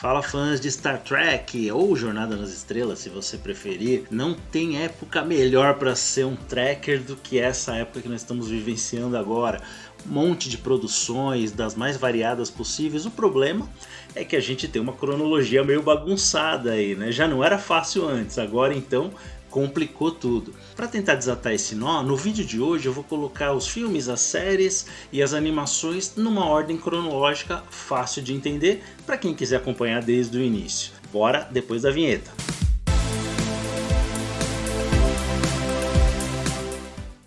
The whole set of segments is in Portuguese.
Fala, fãs de Star Trek ou Jornada nas Estrelas, se você preferir. Não tem época melhor para ser um trekker do que essa época que nós estamos vivenciando agora. Um monte de produções das mais variadas possíveis. O problema é que a gente tem uma cronologia meio bagunçada aí, né? Já não era fácil antes, agora então complicou tudo. Para tentar desatar esse nó, no vídeo de hoje eu vou colocar os filmes, as séries e as animações numa ordem cronológica fácil de entender para quem quiser acompanhar desde o início. Bora depois da vinheta.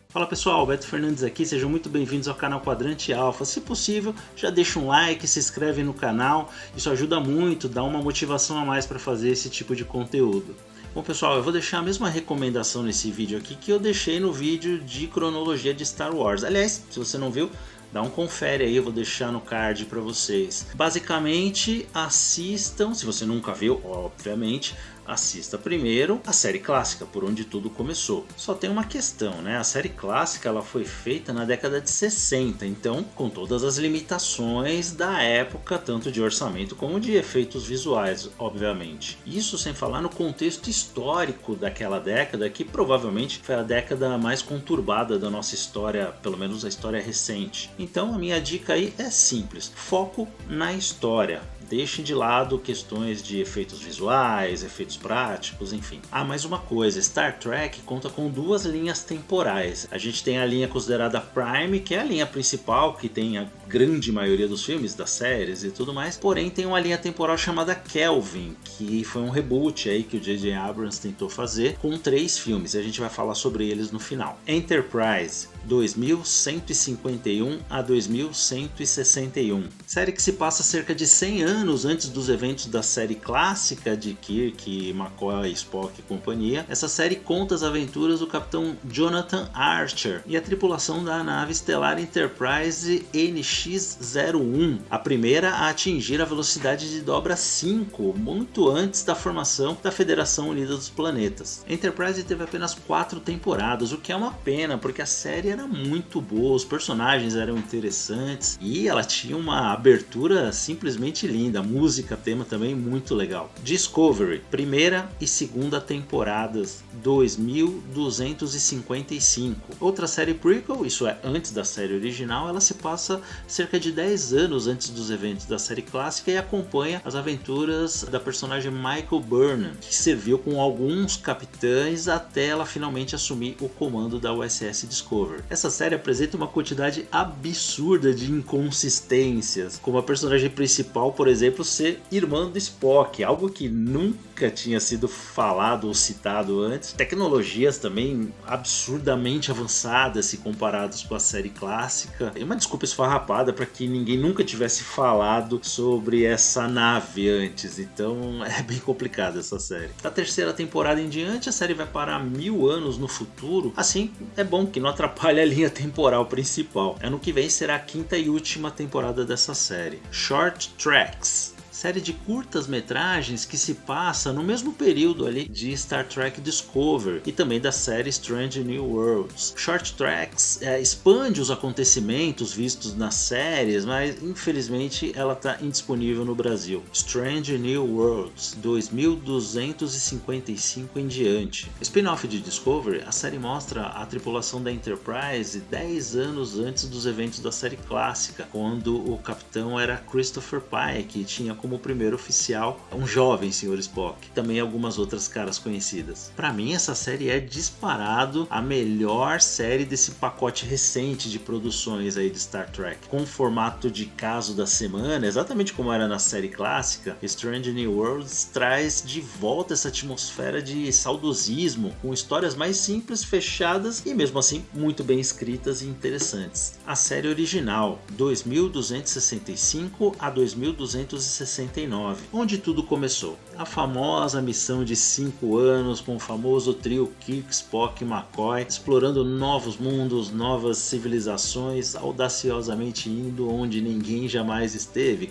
Fala pessoal, Beto Fernandes aqui, sejam muito bem-vindos ao canal Quadrante Alpha. Se possível, já deixa um like, se inscreve no canal, isso ajuda muito, dá uma motivação a mais para fazer esse tipo de conteúdo. Bom pessoal, eu vou deixar a mesma recomendação nesse vídeo aqui que eu deixei no vídeo de cronologia de Star Wars. Aliás, se você não viu, dá um confere aí, eu vou deixar no card para vocês. Basicamente, assistam, se você nunca viu, obviamente, assista primeiro a série clássica, por onde tudo começou. Só tem uma questão, né? A série clássica ela foi feita na década de 60, então com todas as limitações da época, tanto de orçamento como de efeitos visuais, obviamente. Isso sem falar no contexto histórico daquela década, que provavelmente foi a década mais conturbada da nossa história, pelo menos a história recente. Então a minha dica aí é simples, foco na história. Deixem de lado questões de efeitos visuais, efeitos práticos, enfim. Ah, mais uma coisa, Star Trek conta com duas linhas temporais. A gente tem a linha considerada Prime, que é a linha principal, que tem a grande maioria dos filmes, das séries e tudo mais. Porém, tem uma linha temporal chamada Kelvin, que foi um reboot aí que o J.J. Abrams tentou fazer, com 3 filmes. A gente vai falar sobre eles no final. Enterprise, 2151 a 2161. Série que se passa cerca de 100 anos antes dos eventos da série clássica de Kirk, McCoy, Spock e companhia. Essa série conta as aventuras do capitão Jonathan Archer e a tripulação da nave estelar Enterprise NX-01, a primeira a atingir a velocidade de dobra 5, muito antes da formação da Federação Unida dos Planetas. Enterprise teve apenas 4 temporadas, o que é uma pena, porque a série era muito boa, os personagens eram interessantes e ela tinha uma abertura simplesmente linda, música, tema também muito legal. Discovery, primeira e segunda temporadas, 2255. Outra série prequel, isso é antes da série original, ela se passa cerca de 10 anos antes dos eventos da série clássica e acompanha as aventuras da personagem Michael Burnham, que serviu com alguns capitães até ela finalmente assumir o comando da USS Discovery. Essa série apresenta uma quantidade absurda de inconsistências, como a personagem principal, por exemplo, ser irmã do Spock, algo que nunca tinha sido falado ou citado antes. Tecnologias também absurdamente avançadas se comparadas com a série clássica. E uma desculpa esfarrapada para que ninguém nunca tivesse falado sobre essa nave antes, então é bem complicada essa série. Da terceira temporada em diante, a série vai parar 1000 anos no futuro. Assim, é bom que não atrapalhe a linha temporal principal. Ano que vem será a 5ª e última temporada dessa série. Short Tracks, série de curtas metragens que se passa no mesmo período ali de Star Trek Discovery e também da série Strange New Worlds. Short Tracks expande os acontecimentos vistos nas séries, mas infelizmente ela está indisponível no Brasil. Strange New Worlds, 2255 em diante. Spin-off de Discovery, a série mostra a tripulação da Enterprise 10 anos antes dos eventos da série clássica, quando o capitão era Christopher Pike e tinha como primeiro oficial um jovem Sr. Spock, também algumas outras caras conhecidas. Para mim essa série é disparado a melhor série desse pacote recente de produções aí de Star Trek, com formato de caso da semana, exatamente como era na série clássica. Strange New Worlds traz de volta essa atmosfera de saudosismo, com histórias mais simples, fechadas e mesmo assim muito bem escritas e interessantes. A série original, 2265 a 2269, onde tudo começou. A famosa missão de 5 anos com o famoso trio Kirk, Spock e McCoy, explorando novos mundos, novas civilizações, audaciosamente indo onde ninguém jamais esteve.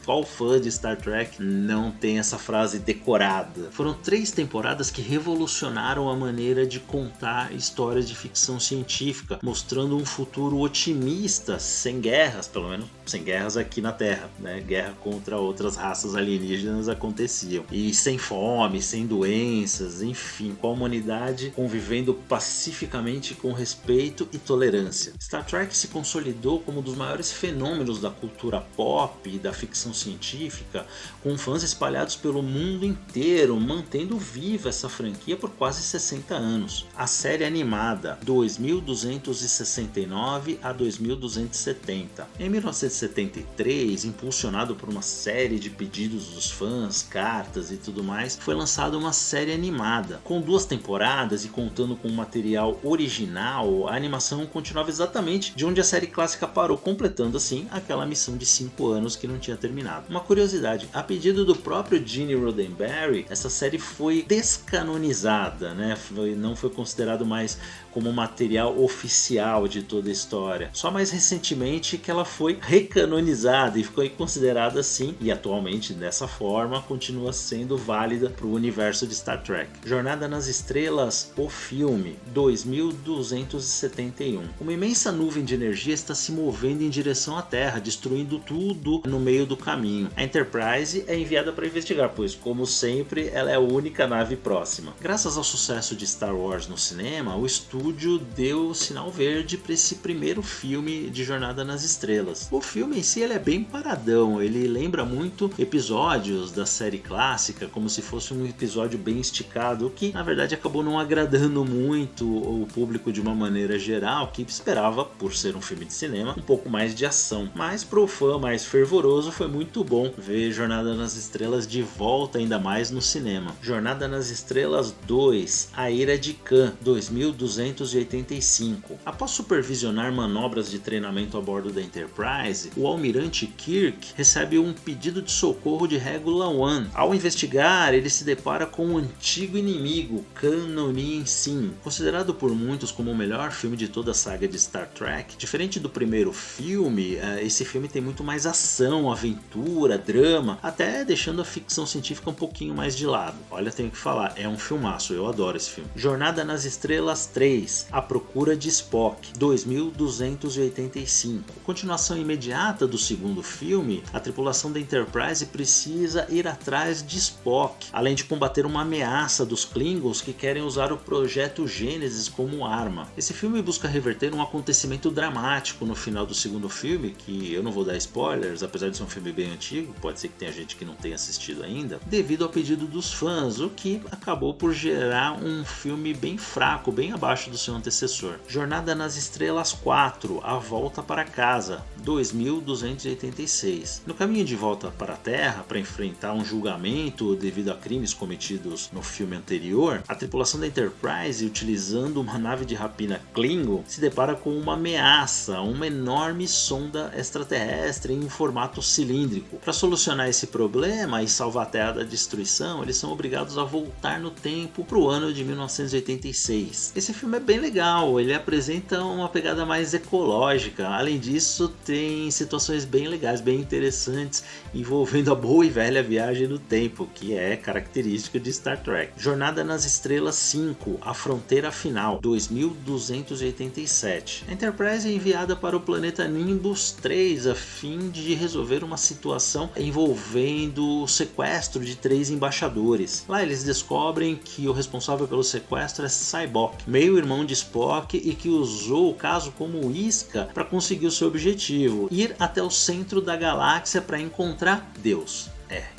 Qual fã de Star Trek não tem essa frase decorada? Foram 3 temporadas que revolucionaram a maneira de contar histórias de ficção científica, mostrando um futuro otimista, sem guerras, pelo menos sem guerras aqui na Terra, né? Guerra contra outras outras raças alienígenas aconteciam. E sem fome, sem doenças, enfim, com a humanidade convivendo pacificamente com respeito e tolerância. Star Trek se consolidou como um dos maiores fenômenos da cultura pop e da ficção científica, com fãs espalhados pelo mundo inteiro, mantendo viva essa franquia por quase 60 anos. A série animada 2269 a 2270. Em 1973, impulsionado por uma série de pedidos dos fãs, cartas e tudo mais, foi lançada uma série animada. Com 2 temporadas e contando com um material original, a animação continuava exatamente de onde a série clássica parou, completando assim aquela missão de 5 anos que não tinha terminado. Uma curiosidade, a pedido do próprio Gene Roddenberry, essa série foi descanonizada, né? Não foi considerado mais como material oficial de toda a história. Só mais recentemente que ela foi recanonizada e ficou considerada assim, e atualmente dessa forma continua sendo válida para o universo de Star Trek. Jornada nas Estrelas, o filme, 2271. Uma imensa nuvem de energia está se movendo em direção à Terra, destruindo tudo no meio do caminho. A Enterprise é enviada para investigar, pois, como sempre, ela é a única nave próxima. Graças ao sucesso de Star Wars no cinema, o estúdio deu o sinal verde para esse primeiro filme de Jornada nas Estrelas. O filme em si ele é bem paradão, ele lembra muito episódios da série clássica, como se fosse um episódio bem esticado, o que na verdade acabou não agradando muito o público de uma maneira geral, que esperava, por ser um filme de cinema, um pouco mais de ação. Mas para o fã mais fervoroso foi muito bom ver Jornada nas Estrelas de volta, ainda mais no cinema. Jornada nas Estrelas 2, A Ira de Khan, 2285. Após supervisionar manobras de treinamento a bordo da Enterprise, o almirante Kirk recebe um pedido de socorro de Regula One. Ao investigar, ele se depara com um antigo inimigo, Khan Noonien Singh, considerado por muitos como o melhor filme de toda a saga de Star Trek. Diferente do primeiro filme, esse filme tem muito mais ação, aventura, drama, até deixando a ficção científica um pouquinho mais de lado. Olha, tenho que falar, é um filmaço, eu adoro esse filme. Jornada nas Estrelas 3, A Procura de Spock, 2285. Continuação imediata do segundo filme, a tripulação da Enterprise precisa ir atrás de Spock, além de combater uma ameaça dos Klingons que querem usar o projeto Gênesis como arma. Esse filme busca reverter um acontecimento dramático no final do segundo filme, que eu não vou dar spoilers, apesar de ser um filme bem antigo, pode ser que tenha gente que não tenha assistido ainda, devido ao pedido dos fãs, o que acabou por gerar um filme bem fraco, bem abaixo do seu antecessor. Jornada nas Estrelas 4, A Volta para Casa, 2286. No caminho de volta para a Terra, para enfrentar um julgamento devido a crimes cometidos no filme anterior, a tripulação da Enterprise, utilizando uma nave de rapina Klingon, se depara com uma ameaça, uma enorme sonda extraterrestre em um formato cilíndrico. Para solucionar esse problema e salvar a Terra da destruição, eles são obrigados a voltar no tempo para o ano de 1986. Esse filme é bem legal, ele apresenta uma pegada mais ecológica. Além disso, tem situações bem legais, bem interessantes, envolvendo a boa e velha viagem no tempo, que é característica de Star Trek. Jornada nas Estrelas 5, A Fronteira Final, 2287. A Enterprise é enviada para o planeta Nimbus 3 a fim de resolver uma situação envolvendo o sequestro de 3 embaixadores. Lá eles descobrem que o responsável pelo sequestro é Sybok, meio-irmão de Spock, e que usou o caso como isca para conseguir o seu objetivo, ir até o centro da galáxia para encontrar Deus.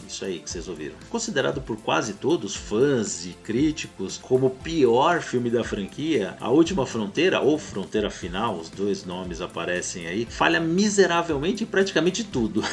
Isso aí que vocês ouviram. Considerado por quase todos, fãs e críticos, como o pior filme da franquia, A Última Fronteira, ou Fronteira Final, os dois nomes aparecem aí, falha miseravelmente em praticamente tudo.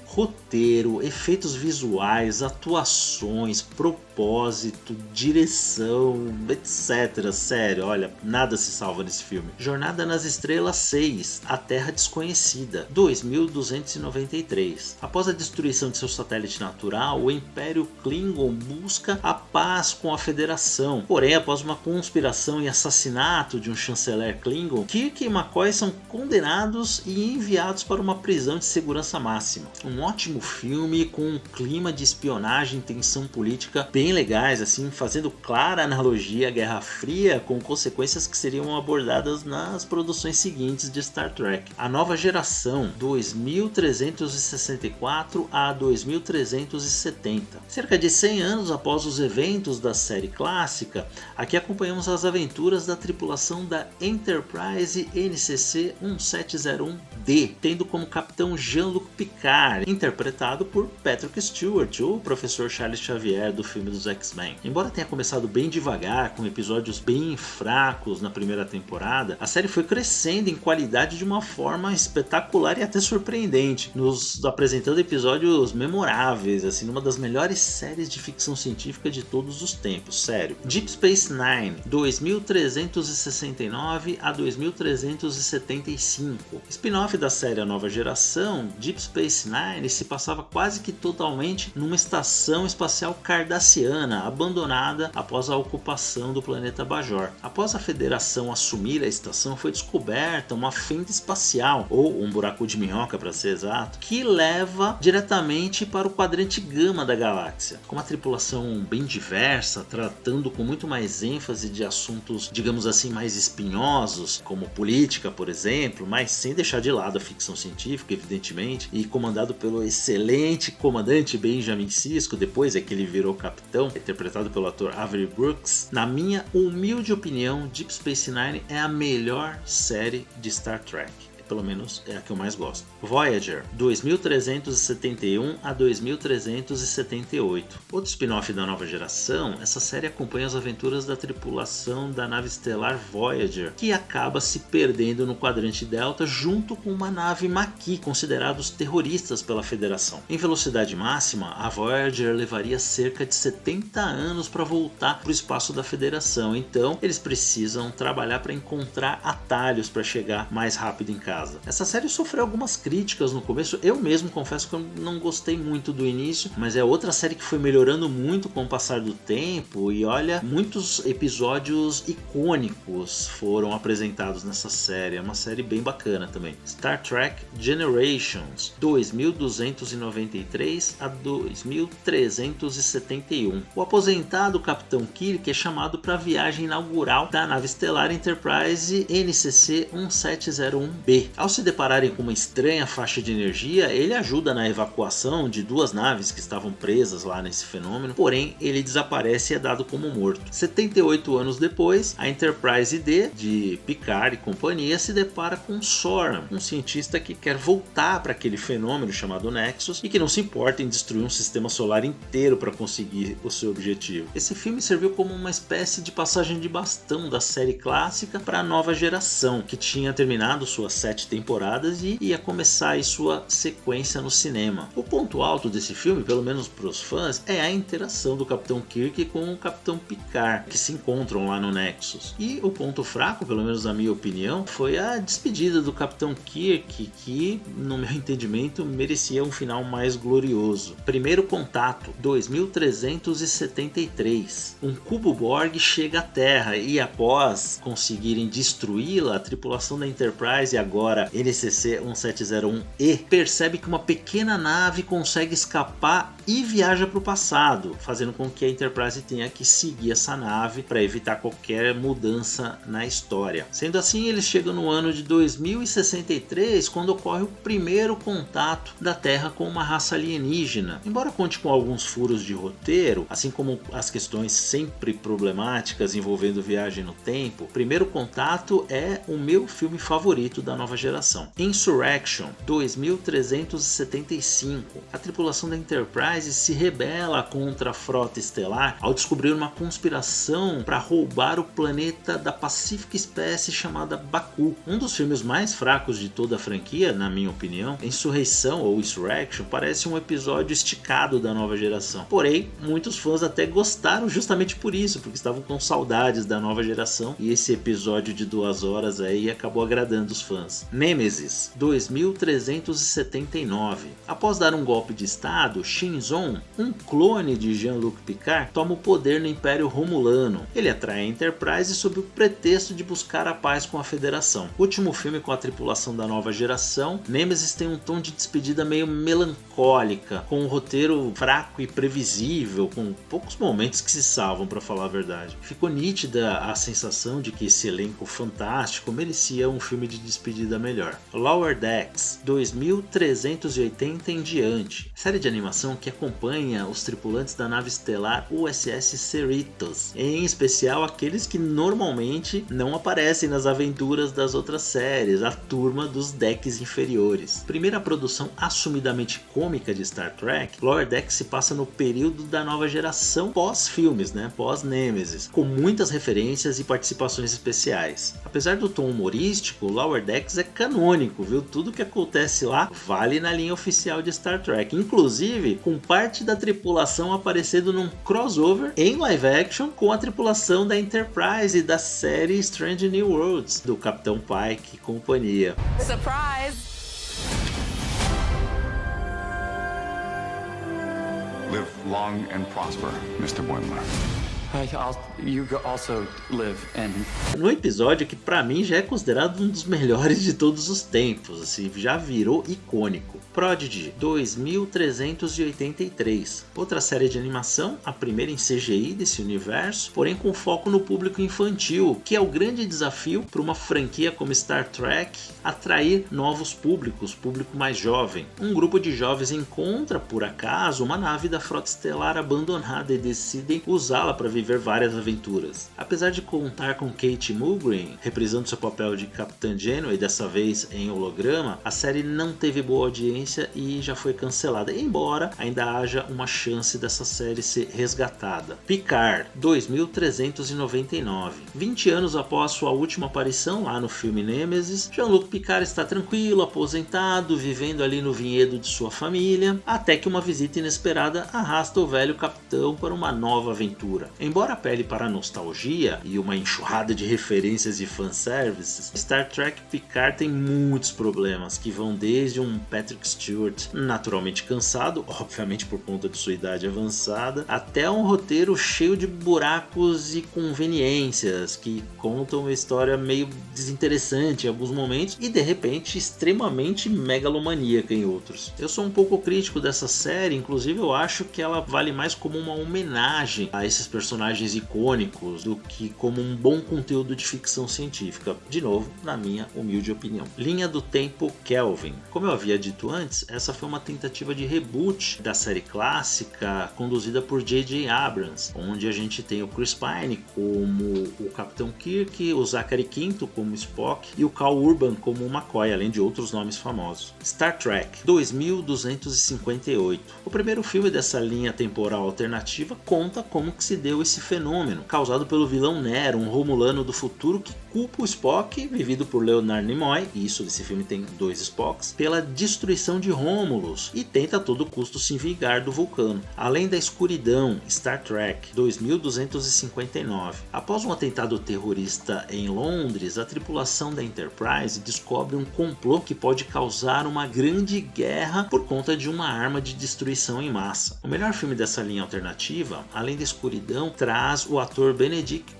Roteiro, efeitos visuais, atuações, propósito, direção, etc. Sério, olha, nada se salva nesse filme. Jornada nas Estrelas 6, A Terra Desconhecida, 2293. Após a destruição de seu satélite natural, o Império Klingon busca a paz com a Federação. Porém, após uma conspiração e assassinato de um chanceler Klingon, Kirk e McCoy são condenados e enviados para uma prisão de segurança máxima. Um ótimo filme com um clima de espionagem e tensão política bem legais, assim, fazendo clara analogia à Guerra Fria, com consequências que seriam abordadas nas produções seguintes de Star Trek. A nova geração, 2364 a 2370. Cerca de 100 anos após os eventos da série clássica, aqui acompanhamos as aventuras da tripulação da Enterprise NCC 1701D, tendo como capitão Jean-Luc Picard, interpretado por Patrick Stewart, o professor Charles Xavier do filme dos X-Men. Embora tenha começado bem devagar, com episódios bem fracos na primeira temporada, a série foi crescendo em qualidade de uma forma espetacular e até surpreendente, nos apresentando episódios memoráveis, assim, numa das melhores séries de ficção científica de todos os tempos, sério. Deep Space Nine, 2369 a 2375. Spin-off da série A Nova Geração, Deep Space Nine se passava quase que totalmente numa estação espacial cardassiana, abandonada após a ocupação do planeta Bajor. Após a Federação assumir a estação, foi descoberta uma fenda espacial, ou um buraco de minhoca para ser exato, que leva diretamente para o quadrante gama da galáxia. Com uma tripulação bem diversa, tratando com muito mais ênfase de assuntos, digamos assim, mais espinhosos, como política, por exemplo, mas sem deixar de lado a ficção científica, evidentemente, e comandado pelo excelente comandante Benjamin Sisko, depois é que ele virou capitão, interpretado pelo ator Avery Brooks. Na minha humilde opinião, Deep Space Nine é a melhor série de Star Trek. Pelo menos é a que eu mais gosto. Voyager, 2371 a 2378. Outro spin-off da Nova Geração, essa série acompanha as aventuras da tripulação da nave estelar Voyager, que acaba se perdendo no quadrante Delta junto com uma nave Maquis, considerados terroristas pela Federação. Em velocidade máxima, a Voyager levaria cerca de 70 anos para voltar para o espaço da Federação, então eles precisam trabalhar para encontrar atalhos para chegar mais rápido em casa. Essa série sofreu algumas críticas no começo, eu mesmo confesso que eu não gostei muito do início, mas é outra série que foi melhorando muito com o passar do tempo e olha, muitos episódios icônicos foram apresentados nessa série, é uma série bem bacana também. Star Trek Generations, 2293 a 2371. O aposentado Capitão Kirk é chamado para a viagem inaugural da nave estelar Enterprise NCC 1701B. Ao se depararem com uma estranha faixa de energia, ele ajuda na evacuação de duas naves que estavam presas lá nesse fenômeno, porém ele desaparece e é dado como morto. 78 anos depois, a Enterprise D, de Picard e companhia, se depara com Soran, um cientista que quer voltar para aquele fenômeno chamado Nexus e que não se importa em destruir um sistema solar inteiro para conseguir o seu objetivo. Esse filme serviu como uma espécie de passagem de bastão da série clássica para a nova geração, que tinha terminado suas 7 temporadas e ia começar aí sua sequência no cinema. O ponto alto desse filme, pelo menos para os fãs, é a interação do Capitão Kirk com o Capitão Picard, que se encontram lá no Nexus. E o ponto fraco, pelo menos na minha opinião, foi a despedida do Capitão Kirk, que, no meu entendimento, merecia um final mais glorioso. Primeiro Contato, 2373. Um cubo Borg chega à Terra e, após conseguirem destruí-la, a tripulação da Enterprise, agora NCC 1701E, percebe que uma pequena nave consegue escapar e viaja para o passado, fazendo com que a Enterprise tenha que seguir essa nave para evitar qualquer mudança na história. Sendo assim, eles chegam no ano de 2063, quando ocorre o primeiro contato da Terra com uma raça alienígena. Embora conte com alguns furos de roteiro, assim como as questões sempre problemáticas envolvendo viagem no tempo, Primeiro Contato é o meu filme favorito da nova geração. Insurrection, 2375. A tripulação da Enterprise se rebela contra a frota estelar ao descobrir uma conspiração para roubar o planeta da pacífica espécie chamada Baku. Um dos filmes mais fracos de toda a franquia, na minha opinião, Insurreição ou Insurrection parece um episódio esticado da nova geração. Porém, muitos fãs até gostaram justamente por isso, porque estavam com saudades da nova geração e esse episódio de 2 horas aí acabou agradando os fãs. Nemesis, 2379. Após dar um golpe de estado, Shinzon, um clone de Jean-Luc Picard, toma o poder no Império Romulano. Ele atrai a Enterprise sob o pretexto de buscar a paz com a Federação. O último filme com a tripulação da nova geração, Nemesis tem um tom de despedida meio melancólica, com um roteiro fraco e previsível, com poucos momentos que se salvam, para falar a verdade. Ficou nítida a sensação de que esse elenco fantástico merecia um filme de despedida melhor. Lower Decks, 2380 em diante. Série de animação que acompanha os tripulantes da nave estelar USS Cerritos, em especial aqueles que normalmente não aparecem nas aventuras das outras séries, a turma dos decks inferiores. Primeira produção assumidamente cômica de Star Trek, Lower Decks se passa no período da nova geração pós-filmes, pós-Nemesis, com muitas referências e participações especiais. Apesar do tom humorístico, Lower Decks é canônico, viu? Tudo que acontece lá vale na linha oficial de Star Trek, inclusive com parte da tripulação aparecendo num crossover em live action com a tripulação da Enterprise e da série Strange New Worlds, do Capitão Pike e companhia. Surprise! Live long and prosper, Mr. Boimler. You also live and... No episódio que pra mim já é considerado um dos melhores de todos os tempos, assim, já virou icônico. Prodigy, 2383. Outra série de animação, a primeira em CGI desse universo, porém com foco no público infantil, que é o grande desafio para uma franquia como Star Trek atrair novos públicos, público mais jovem. Um grupo de jovens encontra, por acaso, uma nave da frota estelar abandonada e decidem usá-la para viver várias aventuras. Apesar de contar com Kate Mulgrew reprisando seu papel de Capitã Janeway, dessa vez em holograma, a série não teve boa audiência e já foi cancelada, embora ainda haja uma chance dessa série ser resgatada. Picard, 2399. 20 anos após sua última aparição lá no filme Nemesis, Jean-Luc Picard está tranquilo, aposentado, vivendo ali no vinhedo de sua família, até que uma visita inesperada arrasta o velho capitão para uma nova aventura. Embora apele para a nostalgia e uma enxurrada de referências e fanservices, Star Trek Picard tem muitos problemas que vão desde um Patrick Stewart naturalmente cansado, obviamente por conta de sua idade avançada, até um roteiro cheio de buracos e conveniências que contam uma história meio desinteressante em alguns momentos e de repente extremamente megalomaníaca em outros. Eu sou um pouco crítico dessa série, inclusive eu acho que ela vale mais como uma homenagem a esses personagens icônicos do que como um bom conteúdo de ficção científica, de novo, na minha humilde opinião. Linha do Tempo Kelvin. Como eu havia dito antes, essa foi uma tentativa de reboot da série clássica conduzida por J.J. Abrams, onde a gente tem o Chris Pine como o Capitão Kirk, o Zachary Quinto como Spock e o Cal Urban como o McCoy, além de outros nomes famosos. Star Trek, 2258. O primeiro filme dessa linha temporal alternativa conta como que se deu esse fenômeno, causado pelo vilão Nero, um romulano do futuro que culpa o Spock, vivido por Leonard Nimoy, e isso desse filme tem 2 Spocks, pela destruição de Romulus e tenta a todo custo se vingar do vulcano. Além da escuridão, Star Trek, 2259. Após um atentado terrorista em Londres, a tripulação da Enterprise descobre um complô que pode causar uma grande guerra por conta de uma arma de destruição em massa. O melhor filme dessa linha alternativa, além da escuridão, traz o ator Benedict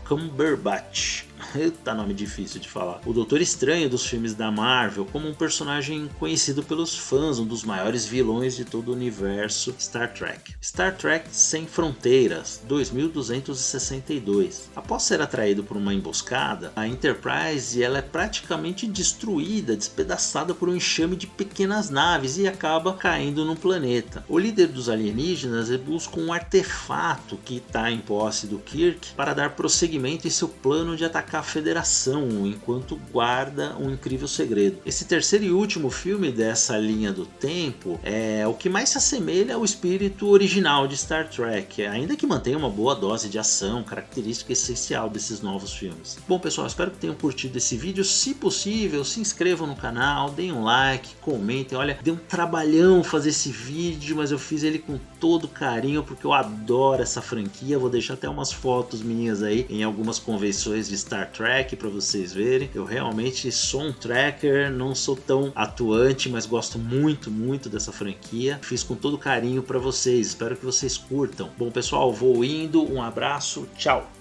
Cumberbatch. Eita, nome difícil de falar. O Doutor Estranho dos filmes da Marvel, como um personagem conhecido pelos fãs, um dos maiores vilões de todo o universo Star Trek. Star Trek Sem Fronteiras, 2262. Após ser atraído por uma emboscada, a Enterprise ela é praticamente destruída, despedaçada por um enxame de pequenas naves e acaba caindo no planeta. O líder dos alienígenas busca um artefato que está em posse do Kirk para dar prosseguimento em seu plano de atacar a Federação, enquanto guarda um incrível segredo. Esse terceiro e último filme dessa linha do tempo é o que mais se assemelha ao espírito original de Star Trek, ainda que mantenha uma boa dose de ação, característica essencial desses novos filmes. Bom pessoal, espero que tenham curtido esse vídeo. Se possível, se inscrevam no canal, deem um like, comentem. Olha, deu um trabalhão fazer esse vídeo, mas eu fiz ele com todo carinho porque eu adoro essa franquia. Vou deixar até umas fotos minhas aí em algumas convenções de Star Star Trek para vocês verem. Eu realmente sou um tracker, não sou tão atuante, mas gosto muito dessa franquia. Fiz com todo carinho para vocês, espero que vocês curtam. Bom pessoal, vou indo, um abraço, tchau!